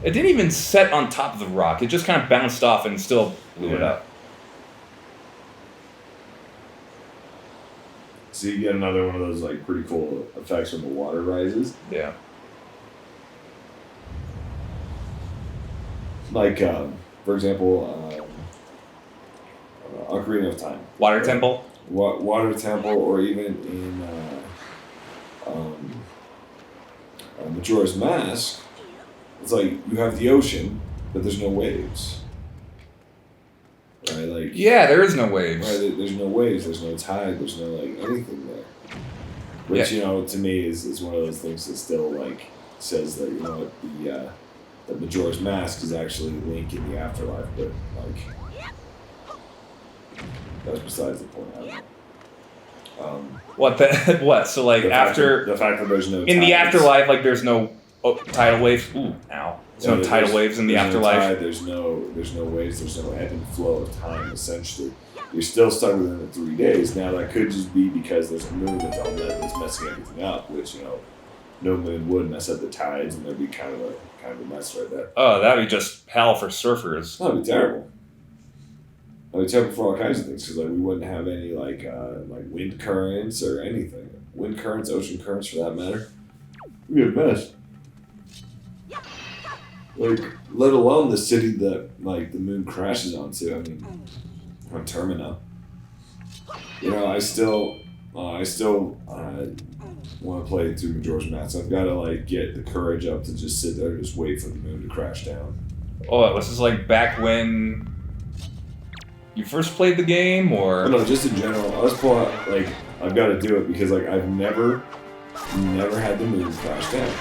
It didn't even set on top of the rock. It just kind of bounced off and still blew it up. So you get another one of those like pretty cool effects when the water rises. Yeah. Like, for example, Ocarina of Time. Water Temple? Water Temple, or even in Majora's Mask, it's like you have the ocean, but there's no waves. Right? Like, yeah, there is no waves. Right, there's no waves, there's no tide, there's no like anything there. Which, you know, to me is one of those things that still like says that, you know what, that Majora's Mask is actually Link in the afterlife, but like that's besides the point. I don't know. What? So like after the fact that there's no in the afterlife, like there's no tidal waves. Ooh, ow! There's no tidal waves in the afterlife. No tide, there's no waves. There's no ebb and flow of time. Essentially, you're still stuck within the 3 days. Now that could just be because there's a moon that's messing everything up. Which, you know, no moon would mess up the tides, and there'd be kind of a mess right there. Oh, that'd be just hell for surfers. That'd be terrible. That'd be terrible for all kinds of things, because like we wouldn't have any like wind currents or anything. Wind currents, ocean currents, for that matter. It'd be a mess. Like, let alone the city that like the moon crashes onto. I mean, on Termina. You know, I still want to play through Majora's Mask. I've got to like get the courage up to just sit there and just wait for the moon to crash down. Oh, was this like back when you first played the game, or? No, just in general. I was pulling out, like, I've got to do it because like I've never had the moon crash down.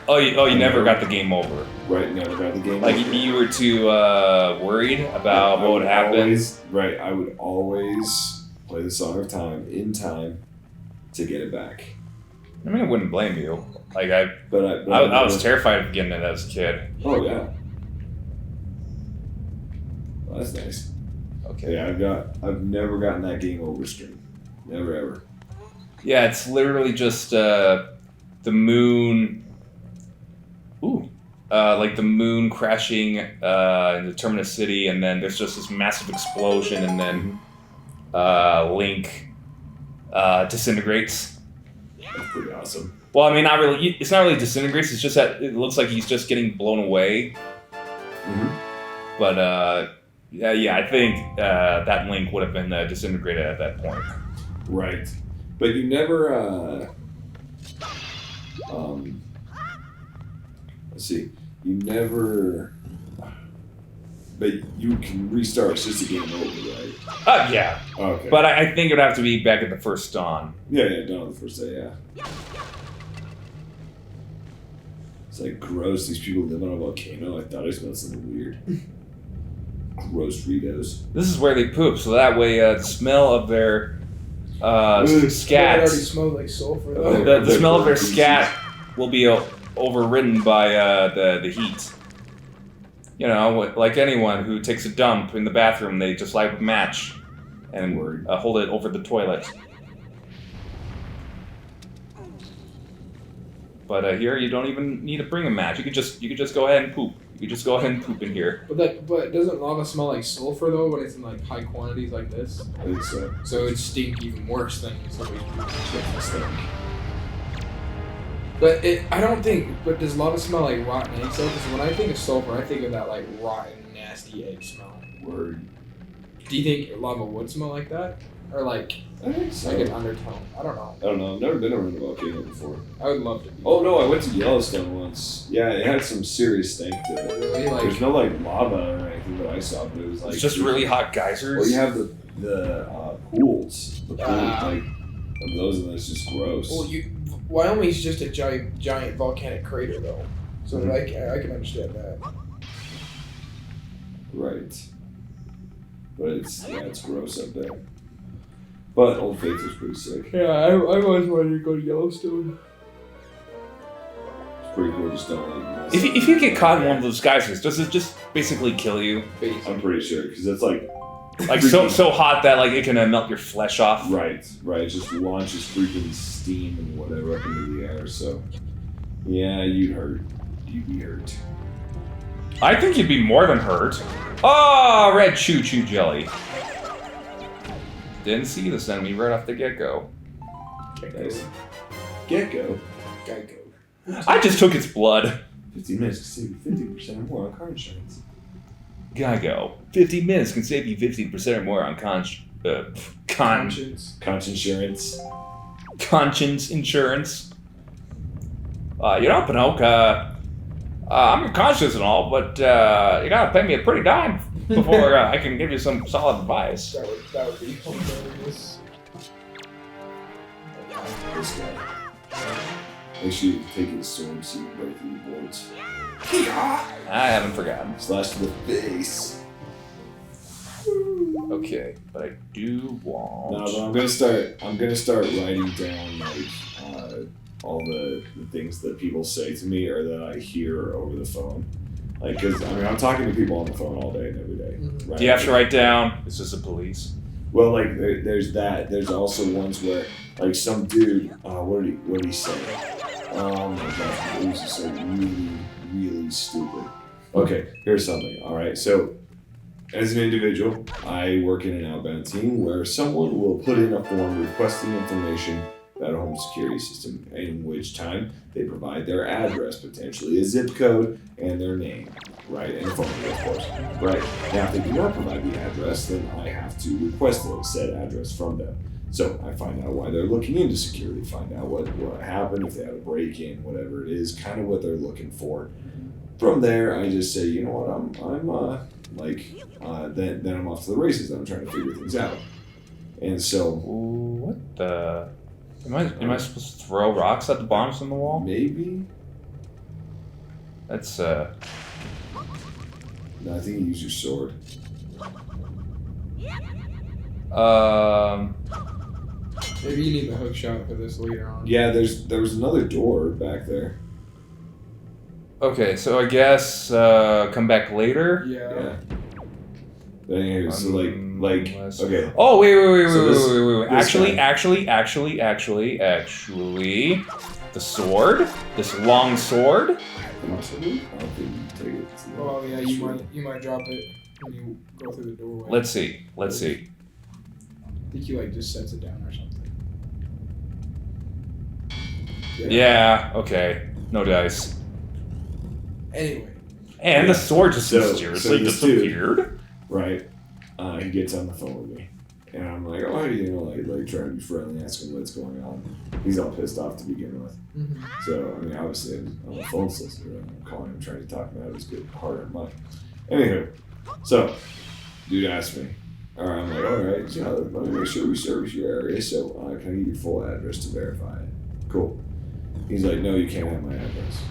You never got the game over. Right, never got the game like over. You were too worried about what would happen. I would always play the Song of Time in time to get it back. I mean, I wouldn't blame you. Like I was terrified of getting it as a kid. Oh yeah. Well, that's nice. Okay. Yeah, I've never gotten that game over stream. Never ever. Yeah, it's literally just the moon. Ooh. Like the moon crashing into Terminus City, and then there's just this massive explosion, and then Link disintegrates. That's pretty awesome. Well, I mean, not really. It's not really disintegrates. It's just that it looks like he's just getting blown away. Mm-hmm. But yeah, I think that Link would have been disintegrated at that point. Right, but you never. Let's see. You never. But you can restart. It's just a game over, right? Yeah. Okay. But I think it would have to be back at the first dawn. Yeah, Dawn on the first day, yeah. It's like gross. These people live on a volcano. I thought I smelled something weird. Gross Fritos. This is where they poop, so that way the smell of their scats. It already smelled like sulfur. The smell of their scat will be overridden by the heat. You know, like anyone who takes a dump in the bathroom, they just light a match and hold it over the toilet. But here, you don't even need to bring a match. You could just go ahead and poop. You could just go ahead and poop in here. But doesn't lava smell like sulfur though when it's in like high quantities like this? I think so. So it'd stink even worse than somebody's stink. But I don't think. But does lava smell like rotten eggs though? Because when I think of sulfur, I think of that like rotten, nasty egg smell. Word. Do you think lava would smell like that, or like I think so. like an undertone? I don't know. I don't know. I've never been around a volcano before. I would love to. Oh no, I went to Yellowstone once. Yeah, it had some serious stink to it. Really? Like, there's no like lava or anything that I saw, but it was like It's just really hot geysers. Well, you have the pools, like of those, and it's just gross. well, Wyoming's just a giant volcanic crater though, so Mhm. I can understand that. Right. But it's gross up there. But Old Faith is pretty sick. Yeah, I always wanted to go to Yellowstone. It's pretty cool. Just don't like. If you get caught in one of those geysers, does it just basically kill you? I'm pretty sure because it's like so hot that like it can melt your flesh off. Right. It just launches freaking steam and whatever up into the air. So yeah, you'd be hurt. I think you'd be more than hurt. Oh, red choo-choo jelly. Didn't see this enemy right off the get-go. Nice. Gecko. Geico. I just took its blood. 15 minutes can save you 50% or more on car insurance. Geico. 50 minutes can save you 15% or more on Conscience. Insurance. conscience insurance. Pinocchio, I'm your conscience and all, but you gotta pay me a pretty dime before I can give you some solid advice. That would be hilarious. This guy. Make sure you take his sword so you can break through the boards. I haven't forgotten. Slash to the face. Okay, but I do want. No, but I'm gonna start writing down like all the things that people say to me or that I hear over the phone. Like, cause I mean, I'm talking to people on the phone all day and every day. Mm-hmm. Right? Do you have to write down? This is the police. Well, like there's that. There's also ones where like some dude. What did he say? Oh my god, it was just like really stupid. Okay, here's something. All right, so. As an individual, I work in an outbound team where someone will put in a form requesting information about a home security system, in which time they provide their address, potentially a zip code, and their name, right? And a phone number, of course. Right. Now, if they do not provide the address, then I have to request said address from them. So I find out why they're looking into security, find out what happened, if they had a break-in, whatever it is, kind of what they're looking for. From there, I just say, you know what, then I'm off to the races. I'm trying to figure things out. And so... What the... Am I supposed to throw rocks at the bombs on the wall? Maybe? That's, No, I think you use your sword. Maybe you need the hook shot for this later on. Yeah, there was another door back there. Okay, so I guess, come back later? Yeah. But anyway, so okay. Oh, wait. So Wait. Actually, the sword? This long sword? I don't think you take it. Oh yeah, you might drop it when you go through the doorway. Let's see. I think he just sets it down or something. Yeah, okay. No dice. Anyway. And the sword just So mysteriously this dude- disappeared. Right. He gets on the phone with me. And I'm like, oh, like trying to be friendly, asking what's going on. He's all pissed off to begin with. Mm-hmm. So, I mean, obviously, I'm a phone solicitor. I'm calling him, trying to talk him out of his good hard-earned money. Anywho, so, dude asked me. I'm like, all right, let me make sure we service your area, so can I give you your full address to verify it? Cool. He's like, no, you can't have my address.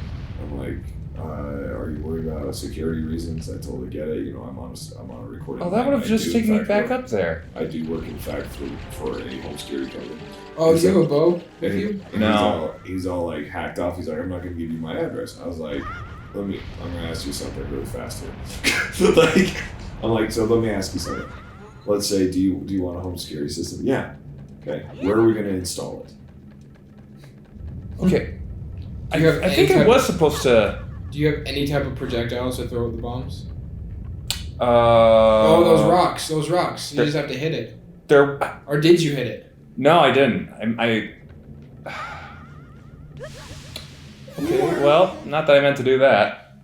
I'm like, are you worried about security reasons? I totally get it. I'm on a recording. Oh, that would have just taken me back up there. I do work, in fact, for a home security company. Oh, do you have a bow with you? No. He's all like hacked off. He's like, I'm not going to give you my address. I was like, I'm going to ask you something really fast here. I'm like, so let me ask you something. Let's say, do you want a home security system? Yeah. Okay. Where are we going to install it? Okay. Do you have I think it was supposed to... Do you have any type of projectiles to throw at the bombs? Oh, those rocks. You just have to hit it. Or did you hit it? No, I didn't. Okay, well, not that I meant to do that.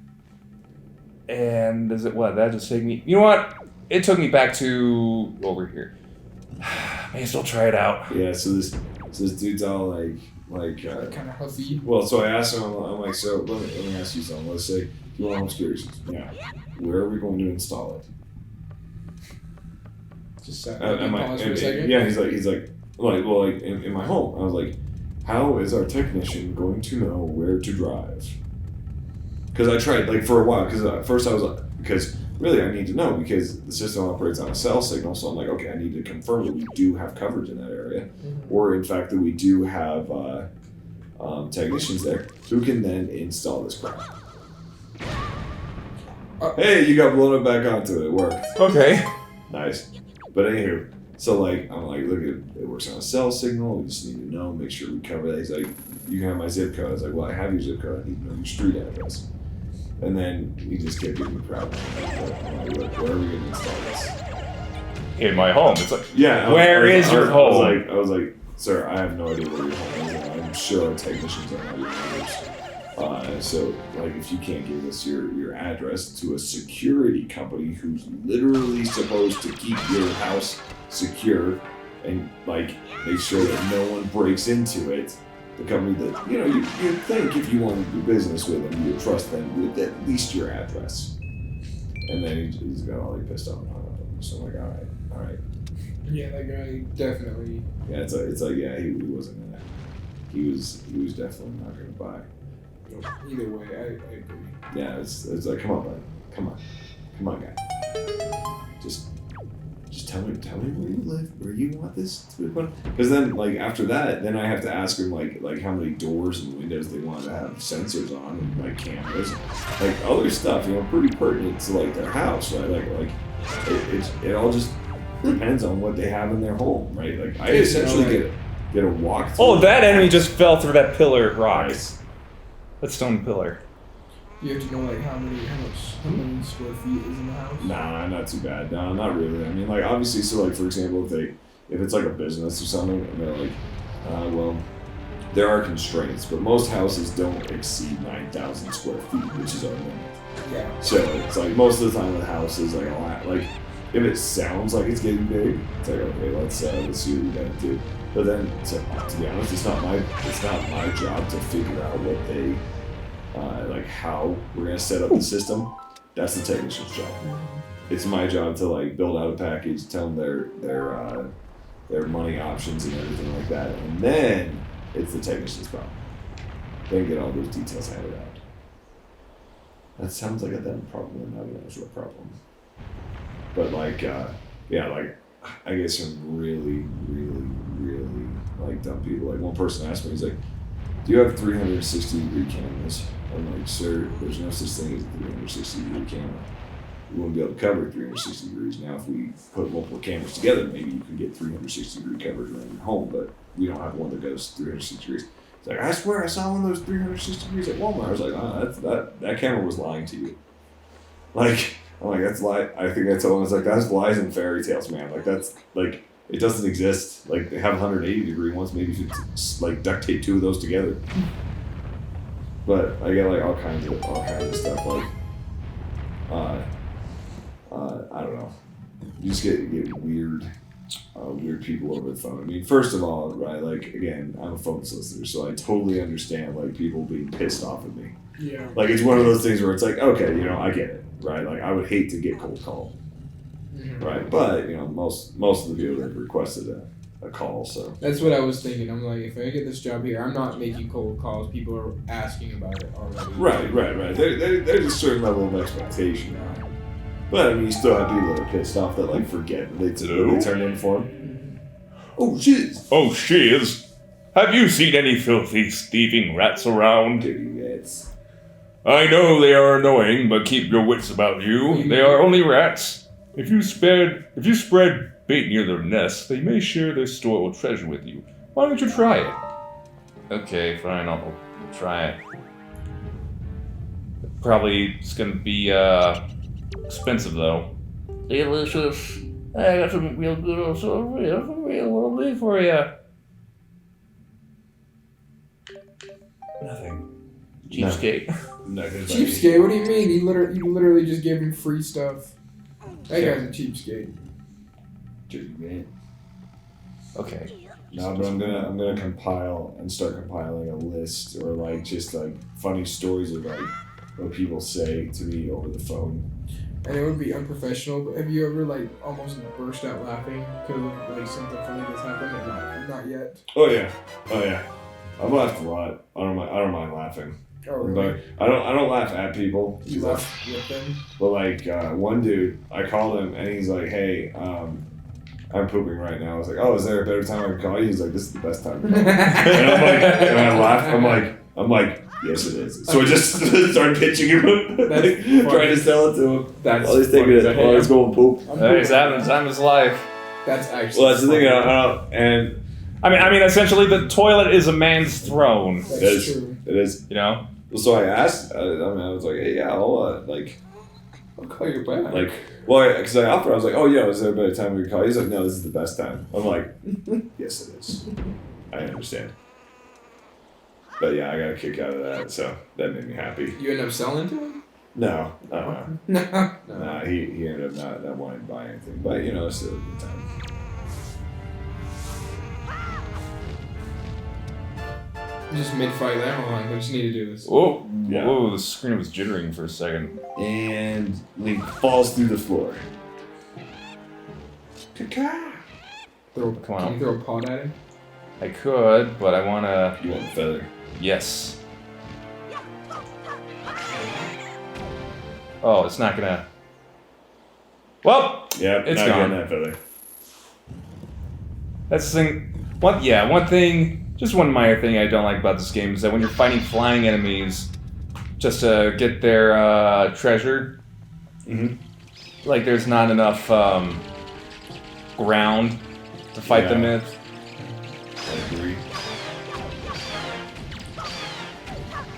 And does it what? That just take me... You know what? It took me back to over here. May as well try it out. Yeah, so this dude's all like kind of huffy. well, so I asked him, I'm like, so let me ask you something. Let's say, do you want a home security system? Yeah. Where are we going to install it? Just pause for a second. Yeah, he's like, in my home. I was like, how is our technician going to know where to drive? Because I tried, for a while, because at first I was like, because really I need to know, because the system operates on a cell signal, so I'm like, okay, I need to confirm that we do have coverage in that area, or in fact that we do have technicians there who can then install this crap. Hey, you got blown up back onto it. It worked. Okay. Nice. But anywho, so I'm like, look, it works on a cell signal. We just need to know, make sure we cover that. He's like, you can have my zip code. I was like, well, I have your zip code. I need to know your street address. And then he just kept giving me crap. I'm like, look, where are we going to install this? In my home. It's like, Yeah. Where is your home? I was like, sir, I have no idea where your home is, and I'm sure our technicians are not your neighbors. So, like, if you can't give us your address to a security company who's literally supposed to keep your house secure and, like, make sure that no one breaks into it, the company that, you know, you'd think if you wanted to do business with them, you'd trust them with at least your address. And then he's got all pissed off and hung up on me. So I'm like, all right. Yeah, that guy definitely. Yeah, it's like yeah, he wasn't gonna. He was definitely not gonna buy. Either way, I agree. Yeah, it's like, come on, buddy, come on, guy. Just tell me where you live, where you want this to be put. Because then, like, after that, then I have to ask him like how many doors and windows they want to have sensors on, and like cameras, and, like other stuff, you know, pretty pertinent to like their house, right? Like it all just depends on what they have in their home, right? Like I essentially get a walk. oh, that enemy just fell through that pillar rock. That stone pillar. You have to know like how many square feet is in the house. Nah, not too bad. No, not really. I mean, like obviously, so like for example, if it's like a business or something, and they're like, well, there are constraints, but most houses don't exceed 9,000 square feet, which is our limit. Yeah. So it's like most of the time the house is like a lot. Like if it sounds like it's getting big, it's like okay, let's see what we gotta do. But then to be honest, it's not my job to figure out what they like how we're gonna set up the system. That's the technician's job. It's my job to like build out a package, tell them their money options and everything like that, and then it's the technician's problem. Then get all those details handed out. That sounds like a them problem, not an actual problem. But like, yeah, like I get some really like dumb people. Like one person asked me, he's like, "Do you have 360-degree cameras?" I'm like, "Sir, there's no such thing as a 360-degree camera. We wouldn't be able to cover 360 degrees. Now, if we put multiple cameras together, maybe you can get 360-degree coverage around your home, but we don't have one that goes 360 degrees." It's like, I swear I saw one of those 360 degrees at Walmart. I was like, that camera was lying to you. Like, I'm like, that's lie. I think I told him, I was like, that's lies and fairy tales, man. Like, that's, like, it doesn't exist. Like, they have 180-degree ones. Maybe you should, like, duct tape two of those together. But I get, like, all kinds of stuff. Like, I don't know. You just get weird people over the phone. I mean, first of all, right, like, again, I'm a phone solicitor, so I totally understand, like, people being pissed off at me. Yeah. Like, it's one of those things where it's like, okay, you know, I get it, right? Like, I would hate to get cold called, right? But, you know, most of the people have requested a call, so. That's what I was thinking. I'm like, if I get this job here, I'm not making cold calls. People are asking about it already. Right. There's a certain level of expectation. But, I mean, you still have people that are pissed off that, like, forget they turn in for them. Oh, shiz. Oh, shiz. Have you seen any filthy, thieving rats around? Dirty rats. I know they are annoying, but keep your wits about you. They are only rats. If you spread bait near their nests, they may share their store of treasure with you. Why don't you try it? Okay, fine, I'll try it. Probably it's gonna be, expensive though. Delicious. I got some real good real leaf for you. Nothing. Cheapskate. Cheapskate? What do you mean? You literally just gave him free stuff. That guy's a cheapskate. Dirty man. Okay. No, but I'm gonna compile and start compiling a list or like just like funny stories of like what people say to me over the phone. And it would be unprofessional, but have you ever like almost burst out laughing because of like something funny that's happened? Not yet. Oh yeah. I've laughed a lot. I don't mind laughing. Oh really? But I don't laugh at people. You laugh with them? But like one dude, I called him and he's like, "Hey, I'm pooping right now." I was like, "Oh, is there a better time I can call you?" He's like, "This is the best time to call me." And I'm like, and I laughed. I'm like, "Yes, it is." So I just started pitching him, trying to sell it to him. That's while he's taking it, while he's going poop. Hey, he's having the time of his life. That's actually. Well, that's the thing. I mean, essentially, the toilet is a man's throne. That's true. It is. You know, So I asked. I was like, hey, yeah, I'll call you back. like, well, because I offered. I was like, oh yeah, is there a better time we can call? He's like, no, this is the best time. I'm like, yes, it is. I understand. But yeah, I got a kick out of that, so that made me happy. You end up selling to him? No, No. nah, he ended up not wanting to buy anything, but it's still a good time. Just mid-fight there. Hold on, I just need to do this. Whoa, Yeah. whoa! The screen was jittering for a second. And Link falls through the floor. Come Come on. Can you throw a pot at him? I could, but I wanna. You want the feather? Yes. Oh, it's not gonna. Well, Yep, It's not gone. getting that feather. that's the thing. One thing. Just one minor thing I don't like about this game is that when you're fighting flying enemies, just to get their treasure, Mm-hmm. like there's not enough ground to fight them Yeah. with. I agree.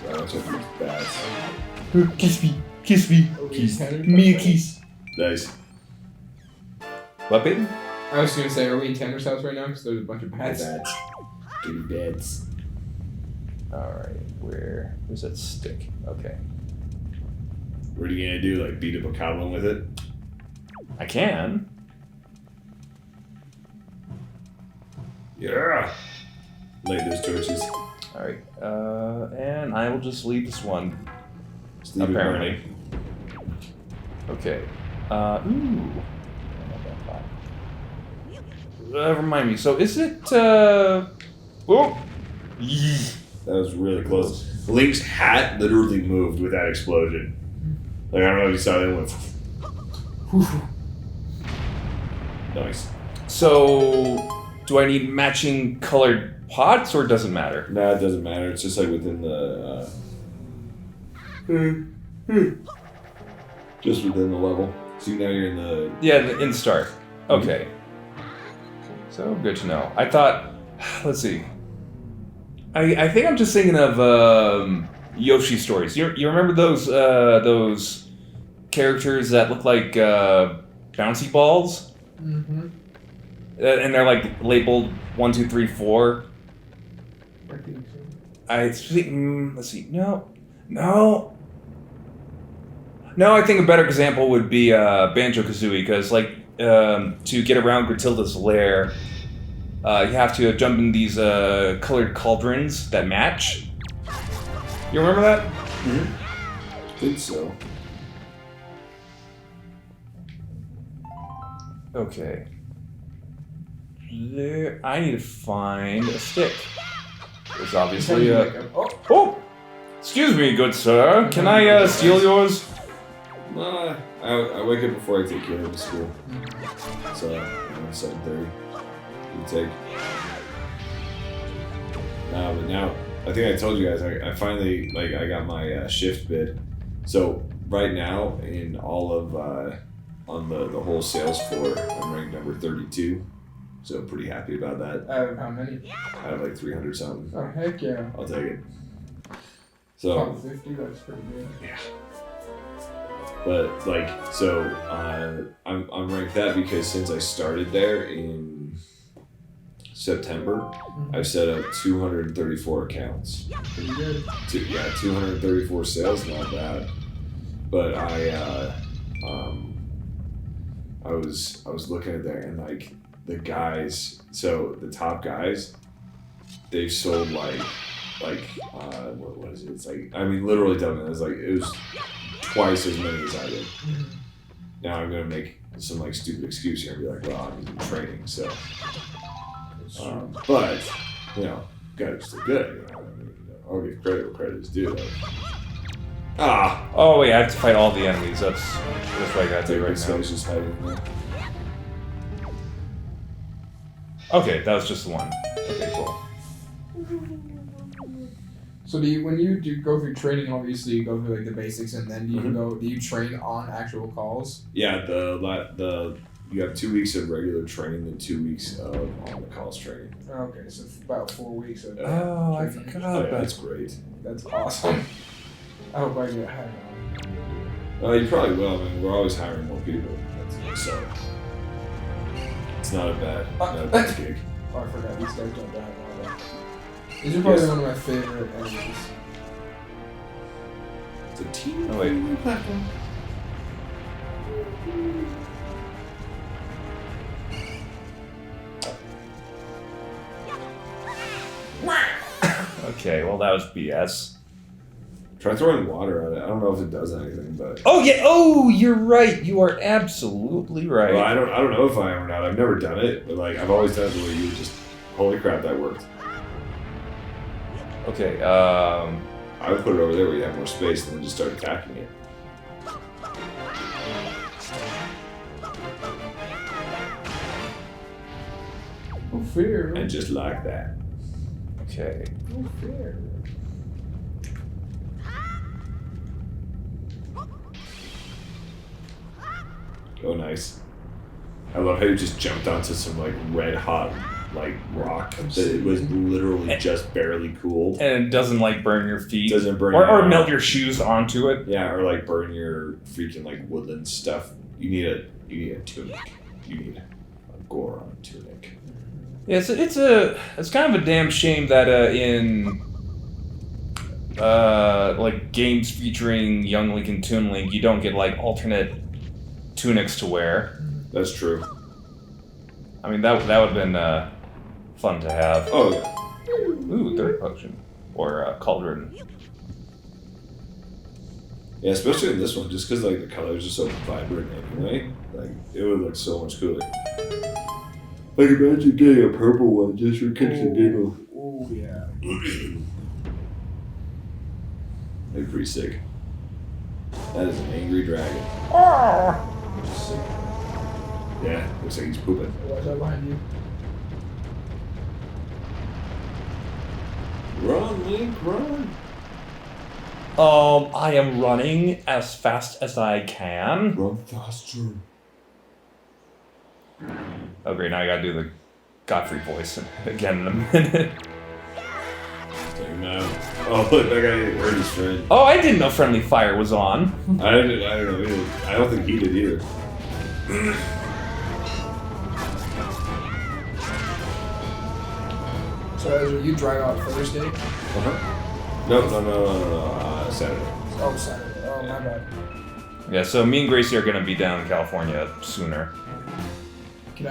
Wow, that's what these bats. Kiss me, Are we in me a Tanner's house? kiss. Nice. What, baby? I was gonna say, are we in Tanner's house right now? Because there's a bunch of bats. Dirty bats. All right, where's that stick? Okay, What are you gonna do? Like beat up a goblin with it? I can. Yeah. Light those torches. All right, and I will just leave this one. Just leave it Apparently. burning. Okay. Ooh. Remind me. So is it? Oh. Yee. That was really close. Link's hat literally moved with that explosion. Like I don't know if you saw that, it went. Nice. So, do I need matching colored pots, or does it matter? No, it doesn't matter. It's just like within the. Just within the level. So now you're in the. Yeah, in start. Okay. So good to know. I thought. Let's see. I think I'm just thinking of Yoshi stories. You remember those characters that look like bouncy balls? Mm-hmm. And they're like labeled 1, 2, 3, 4. I think so. I think. Let's see. No. I think a better example would be Banjo-Kazooie, because to get around Gruntilda's lair, you have to jump in these colored cauldrons that match. You remember that? Mm-hmm. I think so. Okay. I need to find a stick. There's obviously a... Oh! Excuse me, good sir. Can I steal yours? Nah, I wake up before I take care of the school. So, 7:30. You take. But now, I think I told you guys, I finally, I got my shift bid. So, right now, in all of, on the whole sales floor, I'm ranked number 32. So, pretty happy about that. Out of how many? Out of like 300 something. Oh, heck yeah. I'll take it. So, Top 50, that's pretty good. yeah. But I'm ranked that because since I started there in September, I've set up 234 accounts. Pretty good. 234 sales, not bad. But I was looking at there and the guys, so the top guys, they've sold what is it? It's literally double. It was twice as many as I did. Now I'm gonna make some stupid excuse here and be like, well, I'm in training, so. But guys, still good. I'll give credit where credit is due. Oh wait, I have to fight all the enemies. That's what I gotta do right This now. guy's just hiding in there. Okay, that was just the one. Okay, cool. So when you go through training, obviously you go through the basics, and then do you train on actual calls? Yeah, you have 2 weeks of regular training and 2 weeks of on the calls training. Okay, so about 4 weeks of Oh, I training. forgot Oh, yeah, about that's great. That's awesome. I hope I get hired on. You probably will. I mean, we're always hiring more people. So it's not a bad gig. Oh, I forgot. These guys don't die in lava. These are probably one of my favorite enemies. It's a team. Oh, wait. platform. Okay, well that was BS. Try throwing water at it. I don't know if it does anything, but Oh yeah. Oh, you're right. You are absolutely right. well, I don't know if I am or not. I've never done it, but like I've always done it the way you just. Holy crap, that worked. Okay. I would put it over there where you have more space, and then just start attacking it. No fear. And just like that. Okay. No fear. Oh, nice. I love how you just jumped onto some like red hot like rock that it was literally just barely cooled. And it doesn't like burn your feet. Doesn't burn or melt your shoes onto it. Yeah, or like burn your freaking like woodland stuff. You need a tunic. You need a Goron tunic. Yeah, it's kind of a damn shame that in like games featuring Young Link and Toon Link, you don't get like alternate tunics to wear. That's true. I mean that would have been fun to have. Oh yeah. Ooh, third potion or cauldron. Yeah, especially in this one, just because like the colors are so vibrant anyway. Like it would look so much cooler. Like imagine getting a purple one just for kicks and giggles. Oh yeah. Like pretty sick. That is an angry dragon. Sick. Yeah, looks like he's pooping. Watch out behind you. Run, Link, run! I am running as fast as I can. Run faster. Oh great, now I gotta do the Godfrey voice again in a minute. Take him out. Oh look, that guy hurt his friend. Oh, I didn't know friendly fire was on. I don't know either. I don't think he did either. So Ezra, you drive out Thursday? Uh-huh. No, Saturday. Oh, Saturday. Oh, my bad. Yeah, so me and Gracie are gonna be down in California sooner. You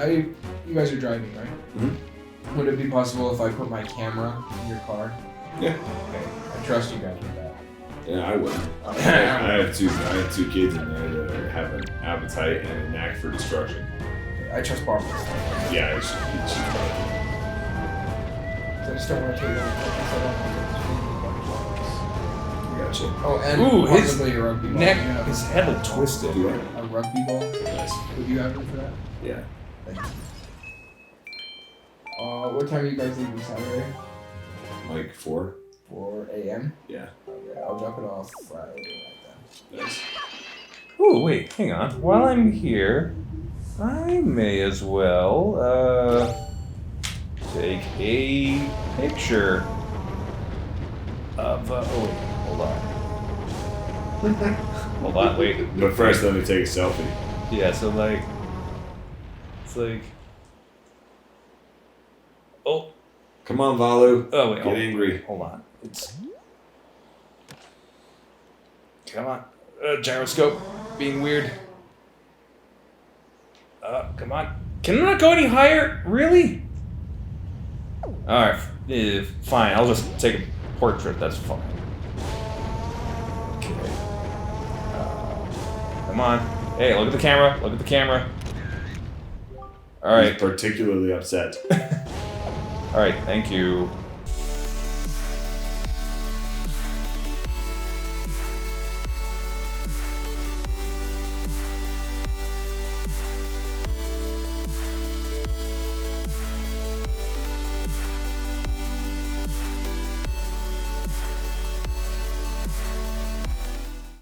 guys are driving, right? Mhm. Would it be possible if I put my camera in your car? Yeah. Okay, I trust you guys with that. Yeah, I would. I have two kids in there that have an appetite and a knack for destruction. I trust Bob. Yeah, she's I just don't want to take it on. Gotcha. Oh, and Ooh, his possibly a rugby ball. Neck, Yeah. his head looked twisted. Do I? A rugby ball? Nice. Would you have it for that? Yeah. Thank you. What time are you guys leaving Saturday? Like 4? 4 a.m.? Yeah. Okay, I'll drop it off Friday night then. Nice. Ooh, wait, hang on. While I'm here, I may as well, take a picture of, oh wait, hold on. Hold on, wait. But first, let me take a selfie. Yeah, so like, it's like, oh, Come on, Valoo. oh wait, Get angry. hold on. It's, come on, gyroscope, being weird. Come on. Can it not go any higher? Really? Alright, fine. I'll just take a portrait. That's fine. Okay. Come on. Hey, look at the camera. Look at the camera. He's Alright. particularly upset. Alright, thank you.